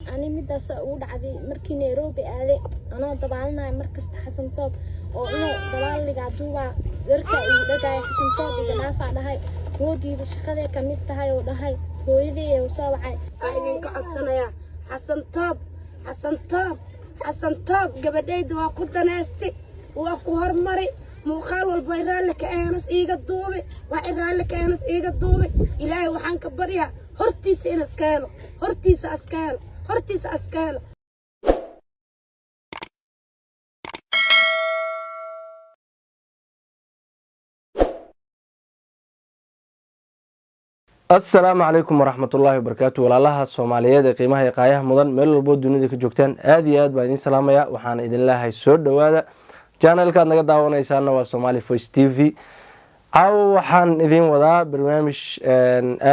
أنا مدة سأقول عادي مركي نيروبي عادي أنا طبعاً مركز حسن طاب وأنا طبعاً اللي قاعدوا ذركة ودرجة حسن طاب إذا نافع لهاي ودي الشخصية كميت هاي ولهاي ويدي وساوعي قاعدين قعد سنة يا حسن طاب حسن طاب قبل دوا قد ناستي وأكو هرمري muuqaal walba iraalle ka aanas iiga duube wax iraalle ka aanas iiga duube ilaahay waxaan ka baryaa hortiisa in askaalo hortiisa askaalo السلام عليكم ورحمة الله وبركاته walaalaha Soomaaliyeed ee qiimaha iyo qaayaha mudan meel walba dunida ka joogtaan aad iyo aad baan idin salaamaya waxaan idin leeyahay soo dhawaada channelka naga daawanaysaana waa Somali Voice TV waxaan idin wadaa barnaamij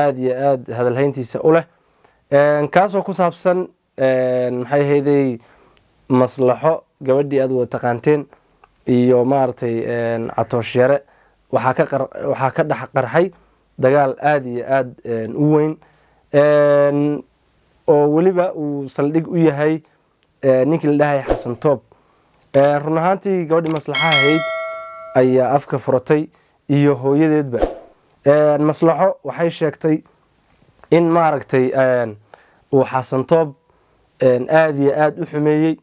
aad iyo aad hadalhayntiisa u leh kaasoo ku saabsan maxay ahaydey maslaxo gabadhii aad wada taqaanteen iyo maartay catoosh yare waxa ka dhax qarxay dagaal aad iyo aad u weyn oo waliba uu saldhig u yahay ninkii la dhahay Xasan Toob run ahaantii gabadhii maslaxa ahayd ayaa afka furatay iyo hooyadeedba maslaxo waxay sheegtay in maaragtay uu Xasan Toob aad iyo aad u xumeeyay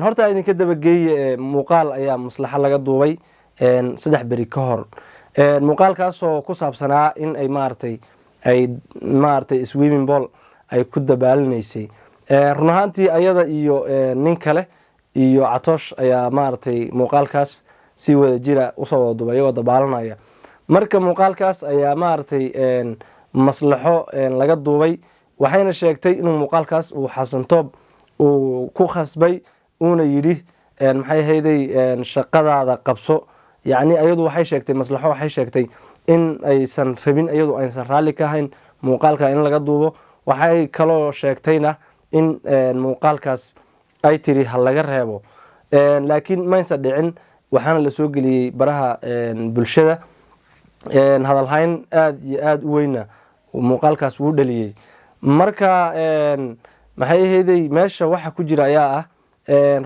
horta idinka dabageeyay muuqaal ayaa maslaxa laga duubay 3 bari ka hor muuqaalkaasoo ku saabsanaa in ay maartay swimming pool ay ku dabaalinaysay run ahaantii ayada iyo nin kale iyo catoosh ayaa maartay muuqaalkaas si wada jira u soo wada duubay oo dabaalanaya marka muuqaalkaas ayaa maartay maslaxo laga duubay waxayna sheegtay inuu muuqaalkaas uu Xasan Toob uu ku khasbay una yiri maxay ahaydey shaqadaada qabso يعني أيضا waxay sheegtay maslaxo waxay sheegtay in aysan rabin ayadu aysan raali ka ahayn muuqaalka in laga duubo waxay kaloo sheegtayna in muuqaalkaas ay tiri hal laga reebo laakiin ma aysan dhicin waxaana la soo galiyay baraha bulshada hadal hayn aad iyo aad u weyna muuqaalkaas uu dhaliyay marka maxay ahaydey meesha waxa ku jira ayaa ah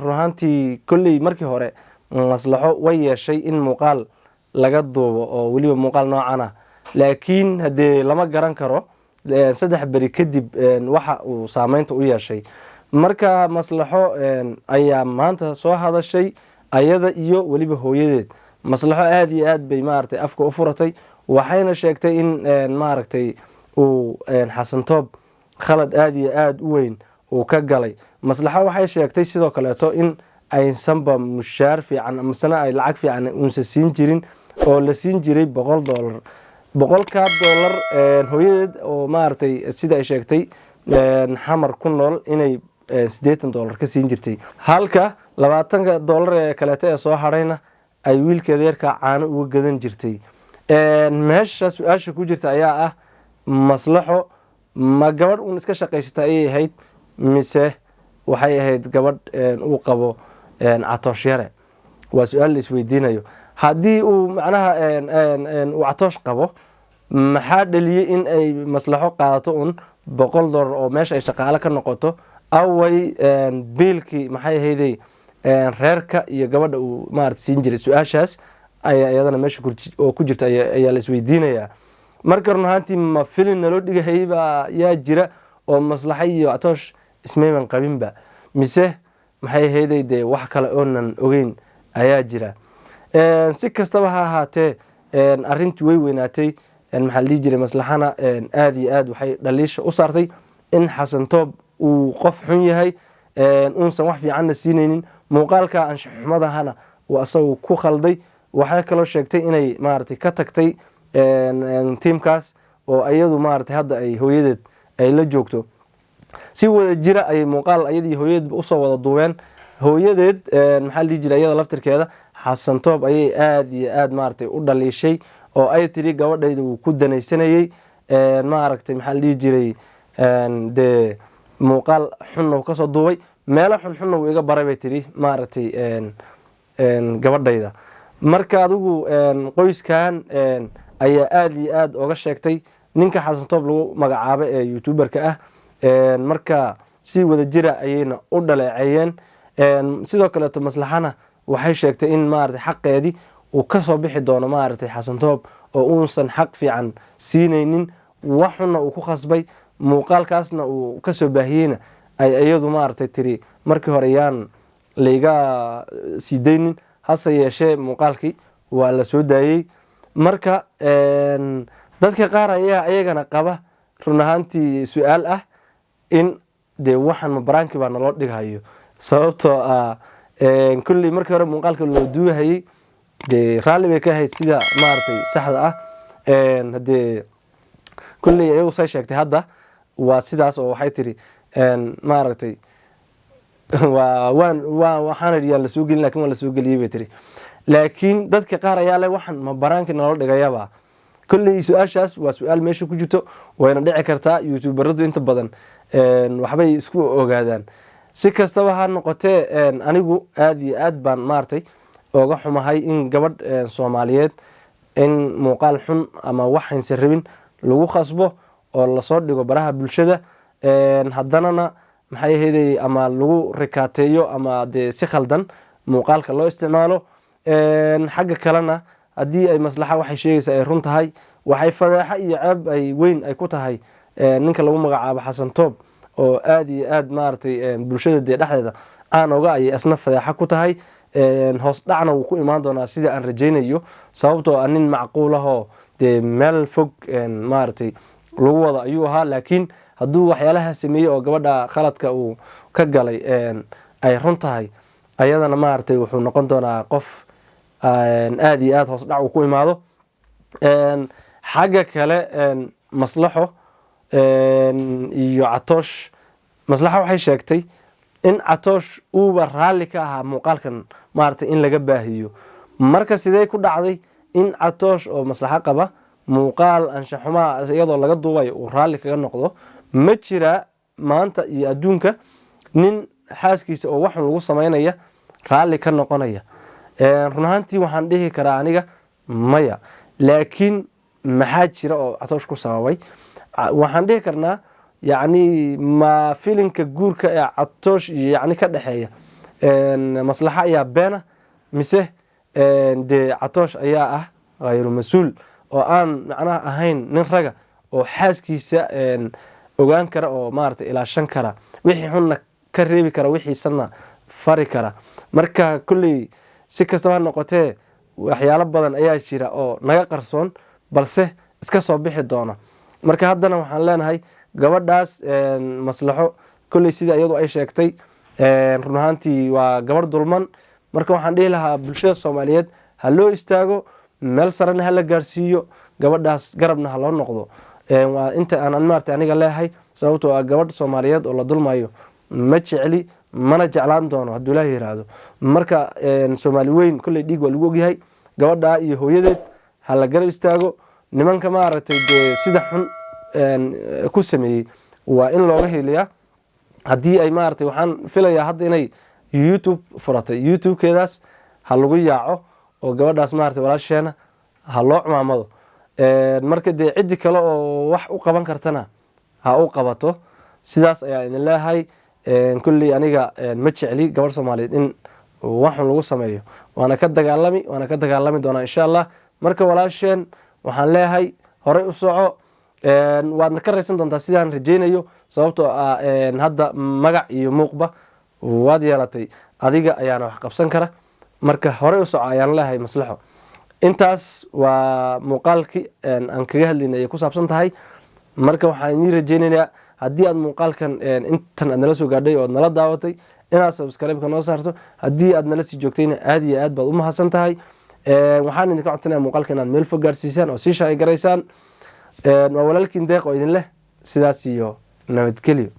ruuxantii kulli markii hore maslaxo way yeeshay in muuqaal laga duubo oo waliba muuqaal noocan ah laakiin hadee lama garan karo 3 bari kadib waxa uu saameynta u yeeshay marka maslaxo ayaa maanta soo hadashay ayada iyo waliba hooyadeed maslaxo aad iyo aad bay maartay afka u furatay waxayna sheegtay in maartay uu Xasan Toob khalad aad iyo aad u weyn uu ka galay maslaxo waxay sheegtay sidoo kale in aysanba mushaar fiican ama sana ay lacag fiican uunsa siin jirin oo la siin jiray $100 $100 hooyadeed oo maartay sida ay sheegtay xamar ku nool inay $80 ka siin jirtay halka $20 ee kale ee soo harayna ay wiilkeeda yarka caano uga gadan jirtay meesha su'aasha ku jirta ayaa ah maslaxo ma gabadh uun iska shaqaysata ay ahayd mise waxay ahayd gabadh uu qabo catoosh yare waa su'aal la isweydiinayo haddii uu macnaha uu catoosh qabo maxaa dhaliyay in ay maslaxo qaadato un $100 oo meesha ay shaqaale ka noqoto away biilkii maxay ahaydey reerka iyo gabadha uu maartay siin jiray su'aashaas ayaa iyadana meesha ku jirta ayaa la isweydiinayaa marka run ahaantii ma filin naloo dhigahayba yaa jira oo maslaxa iyo catoosh ismayman qabinba mise maxay ahaydey wax kale oonan ogeyn ayaa jira si kastaba ha ahaatee arrintii way weynaatay maxaa la jiray maslaxana aad iyo aad waxay dhaliisha u saartay in Xasan Toob uu qof xun yahay unsan wax fiican siinaynin muuqaalka anshaxumadahana uu asagu ku khalday waxay kaloo sheegtay inay maartay ka tagtay teamkaas oo ayadu maartay hadda ay hooyadeed ay la joogto si wada jira ay muuqaal ayadii hooyadeed u soo wada duubeen hooyadeed maxaa la jiray ayada laftirkeeda Xasan Toob ayay aad iyo aad maartay u dhaliishay oo ay tiri gabadhayda uu ku danaysanayay maartay maxaa la jiray de muuqaal xun oo ka soo duubay meel xun uu iga baray bay tiri maartay gabadhayda marka adigu qoyskan ayaa aad iyo aad uga sheegtay ninka Xasan Toob lagu magacaabo ee youtuberka ah marka si wada jira ayayna u dhaleeceeyeen sidoo kaleeto maslaxana waxay sheegtay in maaragtay xaqeedii uu ka soo bixi doono maaragtay xasan toob oo uusan xaq fiican siinaynin waxuna uu ku khasbay muuqaalkaasna uu ka soo baahiyeyna ay iyadu maaragtay tiri markii hore yaan layga sii daynin hase yeeshee muuqaalkii waa la soo daayey marka dadka qaar ayaa ayagana qaba run ahaantii su-aal ah in dee waxaan mabaraanki baa naloo dhighayo sababtoo ah kulley markii hore muuqaalka loo duuhayey dee raalli bay ka ahayd sida maaragtay saxda ah hadee kulley ayagu say sheegtay hadda waa sidaas oo waxay tiri maaragtay waxaana yaan lasoo gelin lakin waa lasoo geliyey bay tiri laakiin dadka qaar ayaa le waxaan mabaraanki naloo dhigayaba kolley su-aashaas waa su-aal meesha ku jirto wayna dhici kartaa youtuberadu inta badan waxbay isku ogaadaan si kastaba ha noqotee anigu aada iyo aad baan maaragtay oga xumahay in gabadh soomaaliyeed in muuqaal xun ama waxaynse rabin lagu khasbo oo lasoo dhigo baraha bulshada haddanana maxay ahayday ama lagu rikaateeyo ama dee si khaldan muuqaalka loo isticmaalo xagga kalena haddii ay maslaxa waxay sheegaysaa ay run tahay waxay fadeexa iyo ceeb ay weyn ay ku tahay ninka lagu magacaabo xasan toob oo aada iyo aad maaragtay bulshada dee dhexdeeda caan oga ayay asna fadeexa ku tahay hoos dhacna wuu ku imaan doonaa sida aan rajaynayo sababtoo ah nin macquul ahoo dee meel fog maaragtay lagu wada ayuu ahaa laakiin hadduu waxyaalaha sameeyey oo gabadha khaladka uu ka galay ay run tahay ayadana maaragtay wuxuu noqon doonaa qof aada iyo aada hoos dhac uu ku imaado xagga kale maslaxo iyo catoosh maslaxa waxay sheegtay in catoosh uuba raalli ka ahaa muuqaalkan maaragtay in laga baahiyo marka sidee ku dhacday in catoosh oo maslaxo qaba muuqaal anshaxumaha iyadoo laga duubayo uu raalli kaga noqdo ma jiraa maanta iyo adduunka nin xaaskiisa oo waxun lagu samaynaya raalli ka noqonaya run ahaantii waxaan dhihi karaa aniga maya laakiin maxaa jira oo catoosh ku sababay waxaan dhihi karnaa yacni ma filinka guurka ee catoosh iyo yacni ka dhexeeya maslaxa ayaa beena mise dee catoosh ayaa ah khayru mas-uul oo aan macnaha ahayn nin raga oo xaaskiisa ogaan kara oo maaragtay ilaashan kara wixii xunna ka reebi kara wixiisana fari kara marka kulley si kastaba ha noqotee waxyaalo badan ayaa jira oo naga qarsoon balse iska soo bixi doona marka haddana waxaan leenahay gabadhaas maslaxo kolley sida iyadu ay sheegtay run ahaantii waa gabadh dulman marka waxaan dhihi lahaa bulshada soomaaliyeed ha loo istaago meel sarena hala gaarsiiyo gabadhaas garabna ha loo noqdo waa inta aan maaragtay aniga leeyahay sababtoo ah gabadh soomaaliyeed oo la dulmayo ma jecli mana jeclaan doono hadduu ilaahi yiraahdo marka soomaali weyn kolley dhiig waa lagu ogyahay gabadhaa iyo hooyadeed ha la garab istaago nimanka maaragtay dee sida xun ku sameeyey waa in looga heliyaa haddii ay maaragtay waxaan filayaa hadda inay youtube furatay youtube-keedaas ha lagu yaaco oo gabadhaas maaragtay walaasheena ha loo cumaamado marka dee ciddi kale oo wax u qaban kartana ha u qabato sidaas ayaa idin leeyahay kulley aniga ma jecli gabadh soomaaliyeed in waxun lagu sameeyo waana ka dagaalami doonaa insha allah marka walaasheen waxaan leeyahay horey u soco waadna ka raysan doontaa sidaan rajaynayo sababtoo ah hadda magac iyo muuqba waad yeelatay adiga ayaana wax qabsan kara marka horey u soco ayaan leeyahay maslaxo intaas waa muuqaalkii aan kaga hadlaynay ay ku saabsan tahay marka waxaan idin rajaynayaa haddii aad muuqaalkan intan aad nala soo gaadhay oo ad nala daawatay inaad subscribe-ka noo saarto haddii aad nala sii joogtayna aada iyo aad baad u mahadsan tahay waxaan idinka codsanaya muuqaalka inaad meel fog gaarsiisaan oo sii shaay garaysaan waa walaalkiin deeq oo idin leh sidaas iyo nabadgelyo.